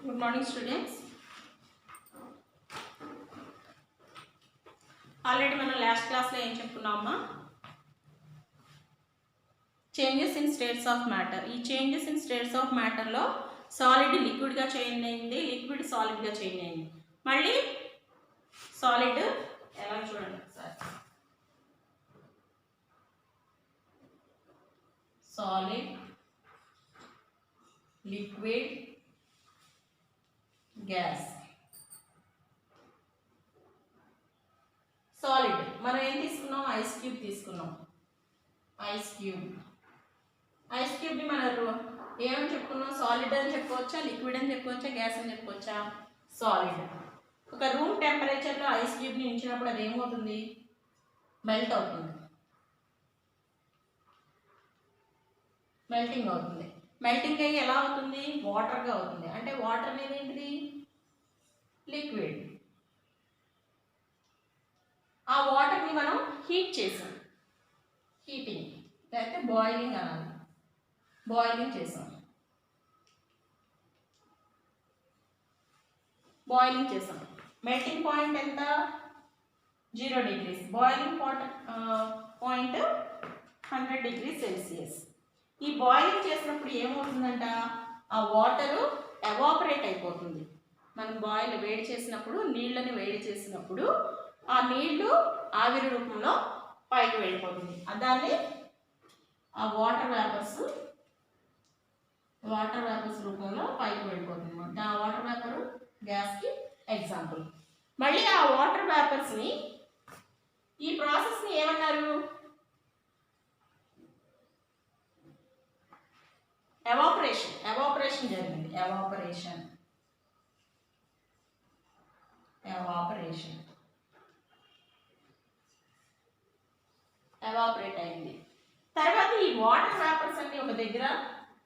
Good morning, students. Already మనం last class లో ఏం చెప్పుకున్నామా, changes in states of matter. ఈ changes in states of matter లో సాలిడ్ లిక్విడ్ గా చేంజ్ అయింది, లిక్విడ్ సాలిడ్ గా చేంజ్ అయింది. మళ్ళీ సాలిడ్ ఎలా చూడండి ఒకసారి. Solid, liquid, gas. సాలిడ్ మనం ఏం తీసుకున్నాం, ఐస్ క్యూబ్ తీసుకున్నాం. ఐస్ క్యూబ్ ని మనం ఏమని చెప్పుకున్నాం, సాలిడ్ అని చెప్పుకోవచ్చా, లిక్విడ్ అని చెప్పుకోవచ్చా, గ్యాస్ అని చెప్పుకోవచ్చా? సాలిడ్. ఒక రూమ్ టెంపరేచర్లో ఐస్ క్యూబ్ని ఉంచినప్పుడు అది ఏమవుతుంది, మెల్ట్ అవుతుంది, మెల్టింగ్ అవుతుంది. మెల్టింగ్ అయ్యి ఎలా అవుతుంది, వాటర్గా అవుతుంది. అంటే వాటర్ అనేది ఏంటిది, లిక్విడ్. ఆ వాటర్ని మనం హీట్ చేసాం, హీటింగ్ లేకపోతే బాయిలింగ్ అనాలి, బాయిలింగ్ చేసాం. బాయిలింగ్ చేసాం. మెల్టింగ్ పాయింట్ ఎంత, 0 degrees. Boiling point 100 degrees Celsius. ఈ బాయిలింగ్ చేసినప్పుడు ఏమవుతుందంట, ఆ వాటరు ఎవాపరేట్ అయిపోతుంది. మనం వేడి చేసినప్పుడు, నీళ్ళని వేడి చేసినప్పుడు ఆ నీళ్లు ఆవిరి రూపంలో పైకి వెళ్ళిపోతుంది. దాన్ని ఆ వాటర్ వేపర్స్ రూపంలో పైకి వెళ్ళిపోతుంది అనమాట. ఆ వాటర్ వేపర్ గ్యాస్కి ఎగ్జాంపుల్. మళ్ళీ ఆ వాటర్ వేపర్స్ని, ఈ ప్రాసెస్ని ఏమన్నారు, ఎవాపరేషన్ జరిగింది. ఎవాపరేట్ అయింది. తర్వాత ఈ వాటర్ వేపర్స్ అన్ని ఒక దగ్గర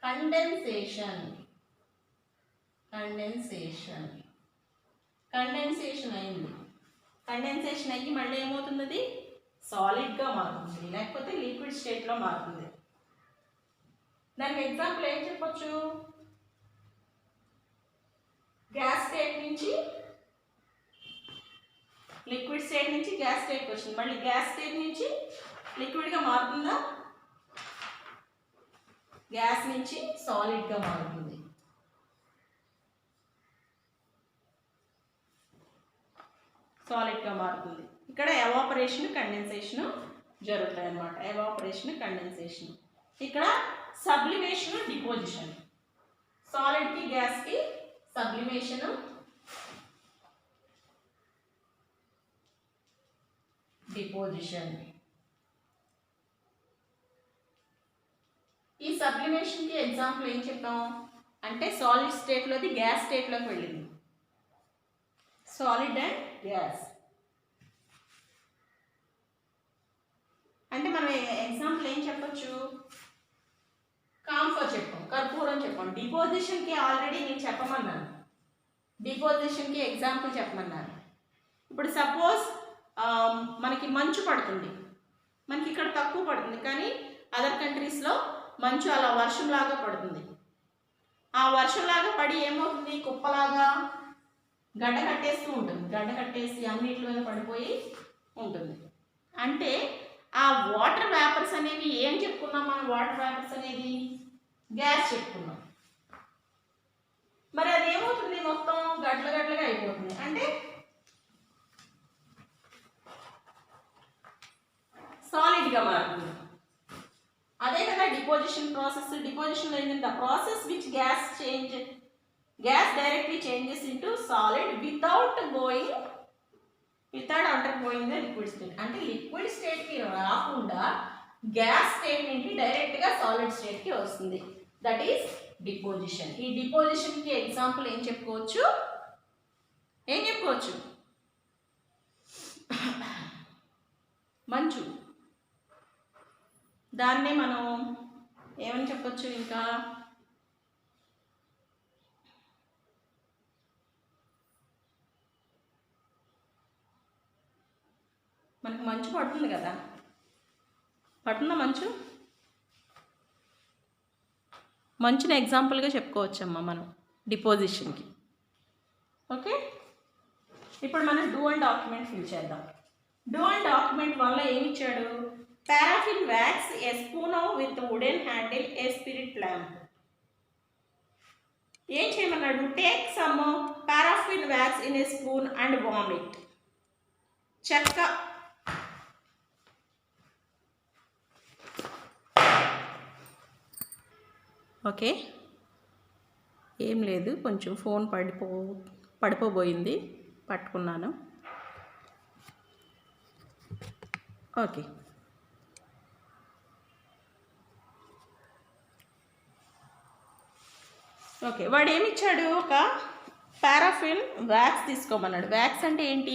కండెన్సేషన్ అయింది. కండెన్సేషన్ అయ్యి మళ్ళీ ఏమవుతుంది, అది సాలిడ్గా మారుతుంది, లేకపోతే లిక్విడ్ స్టేట్లో మారుతుంది. దానికి ఎగ్జాంపుల్ ఏం చెప్పొచ్చు, గ్యాస్ స్టేట్ నుంచి లిక్విడ్ స్టేట్ నుంచి గ్యాస్ స్టేట్కి వచ్చింది. మళ్ళీ గ్యాస్ స్టేట్ నుంచి లిక్విడ్గా మారుతుందా, గ్యాస్ నుంచి సాలిడ్గా మారుతుంది. ఇక్కడ ఎవాపరేషన్, కండెన్సేషన్ జరుగుతాయి అన్నమాట. Evaporation, condensation. ఇక్కడ సబ్లిమేషన్, డిపోజిషన్. సాలిడ్కి గ్యాస్కి సబ్లిమేషన్, డిపోజిషన్. ఈ సబ్లిమేషన్కి ఎగ్జాంపుల్ ఏం చెప్పాం అంటే, సాలిడ్ స్టేట్లోది గ్యాస్ స్టేట్లోకి వెళ్ళింది. సాలిడ్ అండ్ గ్యాస్ అంటే మనం ఎగ్జాంపుల్ ఏం చెప్పచ్చు, కాంఫర్ చెప్పాం, కర్పూరం చెప్పాం. డిపోజిషన్కి ఆల్రెడీ నేను చెప్పమన్నాను, డిపోజిషన్కి ఎగ్జాంపుల్ చెప్పమన్నాను. ఇప్పుడు సపోజ్ మనకి మంచు పడుతుంది, మనకి ఇక్కడ తక్కువ పడుతుంది, కానీ అదర్ కంట్రీస్లో మంచు అలా వర్షంలాగా పడుతుంది. ఆ వర్షంలాగా పడి ఏమవుతుంది, కుప్పలాగా గడ్డ కట్టేస్తూ ఉంటుంది, గడ్డ కట్టేసి అన్నిటి మీద పడిపోయి ఉంటుంది. అంటే ఆ వాటర్ వేపర్స్ అనేవి ఏం చెప్పుకున్నాం మనం, వాటర్ వేపర్స్ అనేది గ్యాస్ చెప్పుకున్నాం. మరి అది ఏమవుతుంది, మొత్తం గడ్డలుగా అయిపోతుంది, అంటే సాలిడ్గా మారుతుంది. అదే కదా డిపోజిషన్ ప్రాసెస్. డిపోజిషన్ ఏంటంటే process which gas directly changes into solid without undergoing the liquid state. అంటే లిక్విడ్ స్టేట్కి రాకుండా గ్యాస్ స్టేట్ నుండి డైరెక్ట్గా సాలిడ్ స్టేట్కి వస్తుంది. That is deposition. ఈ డిపోజిషన్కి ఎగ్జాంపుల్ ఏం చెప్పుకోవచ్చు, మంచు. దాన్నే మనం ఏమని చెప్పొచ్చు, ఇంకా మనకు మంచు పడుతుంది కదా, పడుతుందా మంచుని ఎగ్జాంపుల్గా చెప్పుకోవచ్చమ్మా మనం డిపోజిషన్కి. ఓకే, ఇప్పుడు మనం డూ అండ్ డాక్యుమెంట్ ఫిల్ చేద్దాం. డూ అండ్ డాక్యుమెంట్ వల్ల ఏమి ఇచ్చాడు? Paraffin wax, a spoon with wooden handle, a spirit lamp. ఏం చేయమన్నాడు? Take some paraffin wax in a spoon and warm it. చెక్క ఓకే, ఏం లేదు, కొంచెం ఫోన్ పడిపోబోయింది, పట్టుకున్నాను. ఓకే, ఓకే, వాడు ఏమిచ్చాడు? ఒక పారాఫిన్ వ్యాక్స్ తీసుకోమన్నాడు. వ్యాక్స్ అంటే ఏంటి?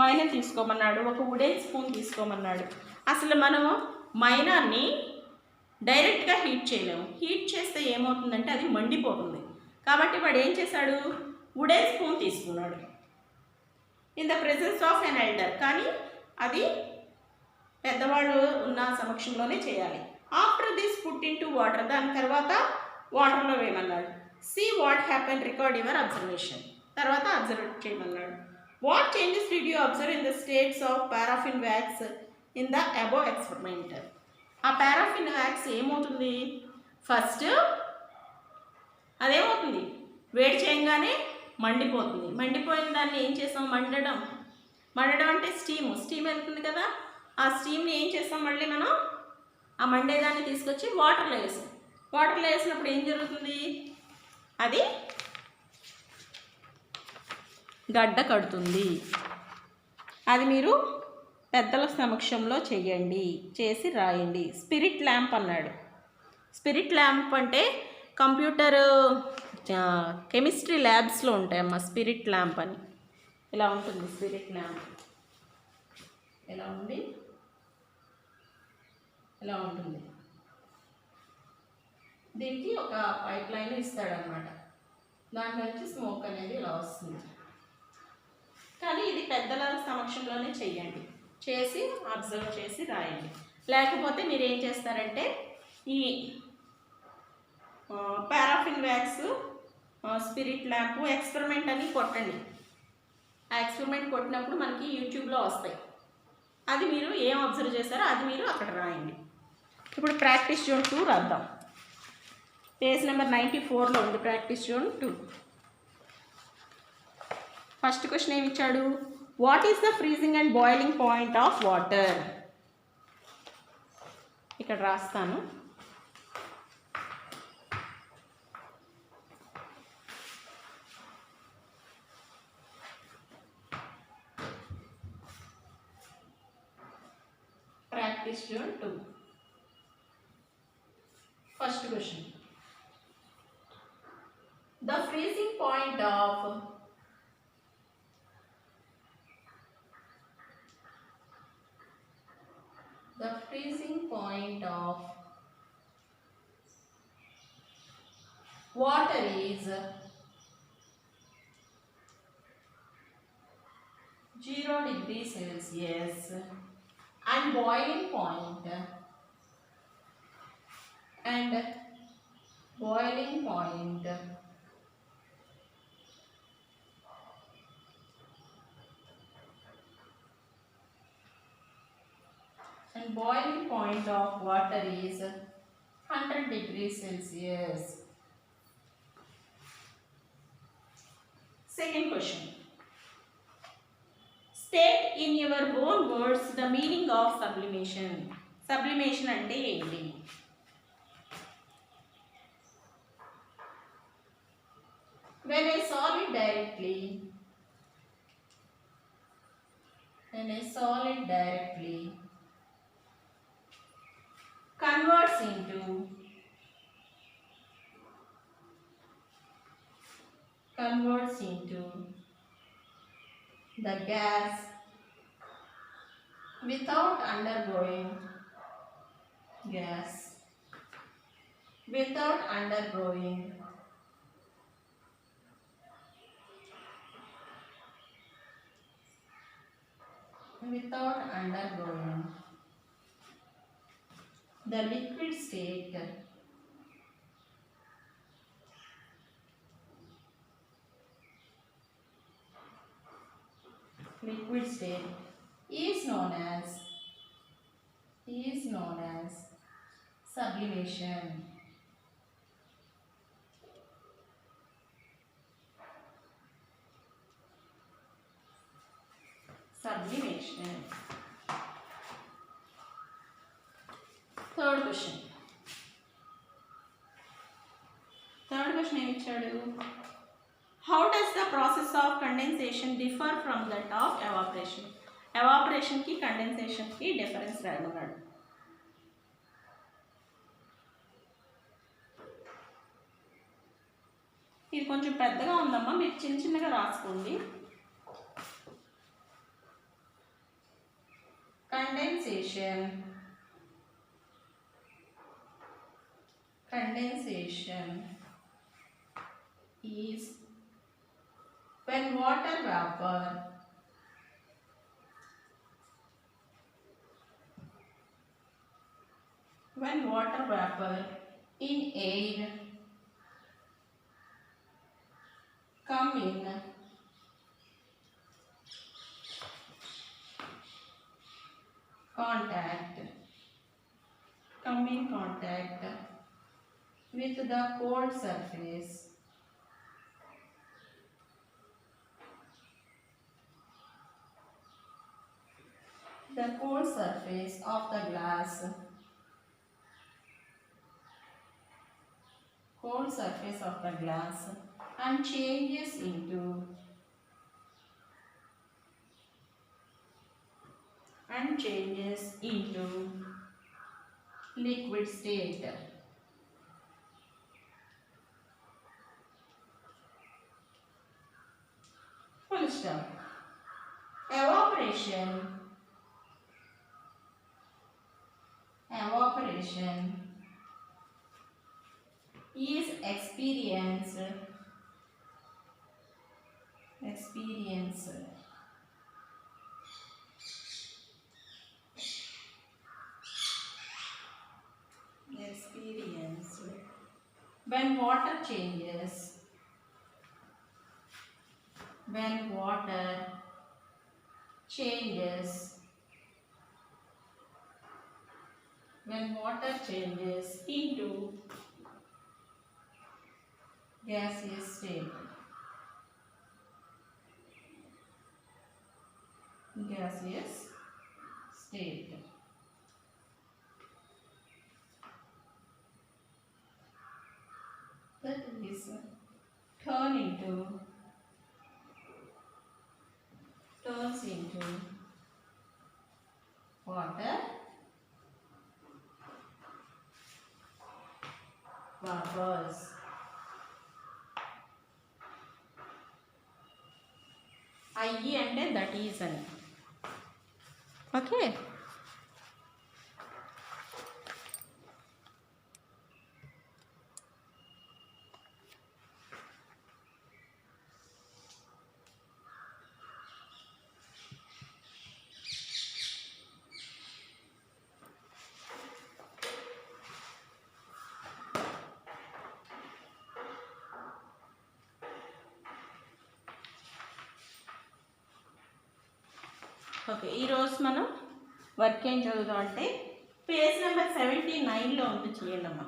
మైనం తీసుకోమన్నాడు. ఒక వుడెన్ స్పూన్ తీసుకోమన్నాడు. అసలు మనం మైనాన్ని డైరెక్ట్గా హీట్ చేయలేము. హీట్ చేస్తే ఏమవుతుందంటే అది మండిపోతుంది. కాబట్టి వాడు ఏం చేశాడు? వుడెన్ స్పూన్ తీసుకున్నాడు in the presence of an elder. కానీ అది పెద్దవాళ్ళు ఉన్న సమక్షంలోనే చేయాలి. After this put into water, దాని తర్వాత వాటర్లో వేయమన్నాడు. See what happen, record your observation. తర్వాత అబ్జర్వ్ చేయమన్నాడు. What changes did you observe in the states of paraffin wax in the above experiment. ఆ పారాఫిన్ వ్యాక్స్ ఏమవుతుంది? ఫస్ట్ అదేమవుతుంది? వేడి చేయగానే మండిపోతుంది. మండిపోయిన దాన్ని ఏం చేస్తాం? మండడం అంటే స్టీమ్ వెళ్తుంది కదా. ఆ స్టీమ్ని ఏం చేస్తాం? మళ్ళీ మనం ఆ మండేదాన్ని తీసుకొచ్చి వాటర్లో వేసాం. వాటర్లో వేసినప్పుడు ఏం జరుగుతుంది? అది గడ్డ కడుతుంది. అది మీరు పెద్దల సమక్షంలో చేయండి, చేసి రాయండి. స్పిరిట్ ల్యాంప్ అన్నాడు. స్పిరిట్ ల్యాంప్ అంటే కంప్యూటర్ కెమిస్ట్రీ ల్యాబ్స్లో ఉంటాయమ్మా స్పిరిట్ ల్యాంప్ అని. ఇలా ఉంటుంది స్పిరిట్ ల్యాంప్. ఎలా ఉంది? ఇలా ఉంటుంది. దీనికి ఒక పైప్ లైన్ ఇస్తాడనమాట. దాంట్లో నుంచి స్మోక్ అనేది ఇలా వస్తుంది. కానీ ఇది పెద్దల సమక్షంలోనే చెయ్యండి, చేసి అబ్జర్వ్ చేసి రాయండి. లేకపోతే మీరు ఏం చేస్తారంటే ఈ paraffin wax, spirit lamp experiment అని కొట్టండి. ఆ ఎక్స్పెరిమెంట్ కొట్టినప్పుడు మనకి యూట్యూబ్లో వస్తాయి. అది మీరు ఏం అబ్జర్వ్ చేస్తారో అది మీరు అక్కడ రాయండి. ఇప్పుడు ప్రాక్టీస్ జోన్ 2 రాద్దాం. పేజ్ నెంబర్ 94లో ఉంది ప్రాక్టీస్ జోన్ 2. ఫస్ట్ క్వశ్చన్ ఏమి ఇచ్చాడు? What is the freezing and boiling point of water. ఇక్కడ రాస్తాను. Practice zone 2 first question. The freezing point of water is 0 degrees Celsius and boiling point of water is 100 degrees Celsius. Second question. State in your own words the meaning of sublimation. Sublimation అంటే ఏంటి? When a solid directly converts into the gas without undergoing the liquid state liquid state is known as sublimation. Sublimation. Third question. ఏమి ఇచ్చాడు? How does the process of condensation differ from that of evaporation? Evaporation కి condensation కి difference రాయమన్నాడు. ఇది కొంచెం పెద్దగా ఉందమ్మా, మీరు చిన్న చిన్నగా రాసుకోండి. Condensation is when water vapor in air come in contact with the cold surface of the glass, and changes into liquid state. Full stop. Evaporation is experienced when water changes into gaseous state. That is turns into water vapors. IE అంటే that is అని. Okay, okay. ఈరోజు మనం work ఏం చదువుదాం అంటే page number 79లో ఉంది చూడండి అమ్మ.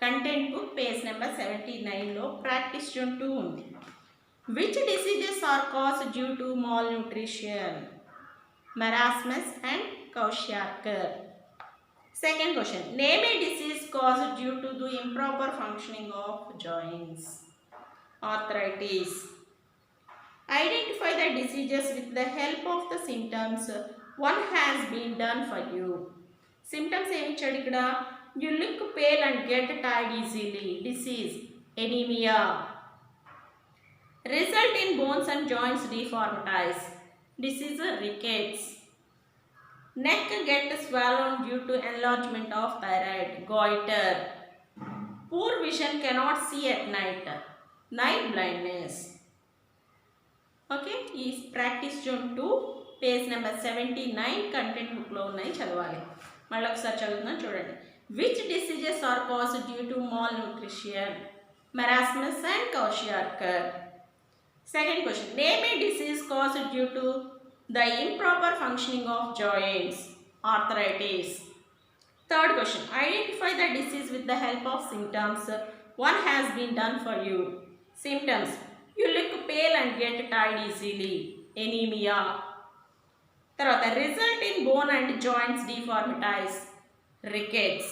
కంటెంట్ బుక్ పేజ్ నెంబర్ 79లో ప్రాక్టీస్ జోన్ 2 ఉంది. Which diseases are cause due to malnutrition? Marasmus and kwashiorkor. Second question, name a disease cause due to the improper functioning of joints? Arthritis. Identify the diseases with the help of the symptoms one has been done for you. Symptoms ఏమి ఇచ్చాడు ఇక్కడ? You look pale and get tired easily. Disease anemia. Result in bones and joints deformitize. Disease rickets. Neck get swollen due to enlargement of thyroid. Goiter. Poor vision, cannot see at night. Night blindness. Okay, ఈ practice zone 2 page number 79 content బుక్లో ఉన్నాయి, చదవాలి. మళ్ళీ ఒకసారి చదువుతున్నాను చూడండి. Which diseases are cause due to malnutrition? Marasmus and kwashiorkor. Second question, name a disease cause due to The improper functioning of joints, arthritis. Third question, identify the disease with the help of symptoms. One has been done for you. Symptoms, you look pale and get tired easily, anemia. తర్వాత result in bone and joints deformities, rickets.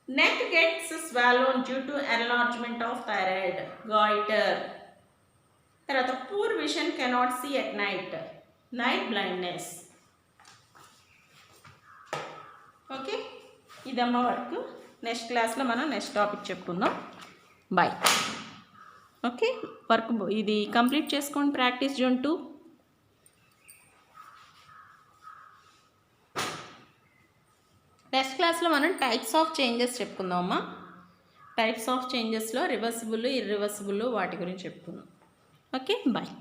Neck gets swollen due to enlargement of thyroid, goiter. తర్వాత poor vision, cannot see at night, night blindness. Okay, ఇదమ్మ work. Next క్లాస్లో మనం next topic చెప్పుకుందాం. Bye. Okay, work ఇది complete చేసుకోండి. Practice zone 2. Next క్లాస్లో మనం types of changes చెప్పుకుందామమ్మా. టైప్స్ ఆఫ్ చేంజెస్లో రివర్సిబుల్, ఇర్రివర్సిబుల్ వాటి గురించి చెప్పుకుందాం. Okay, bye.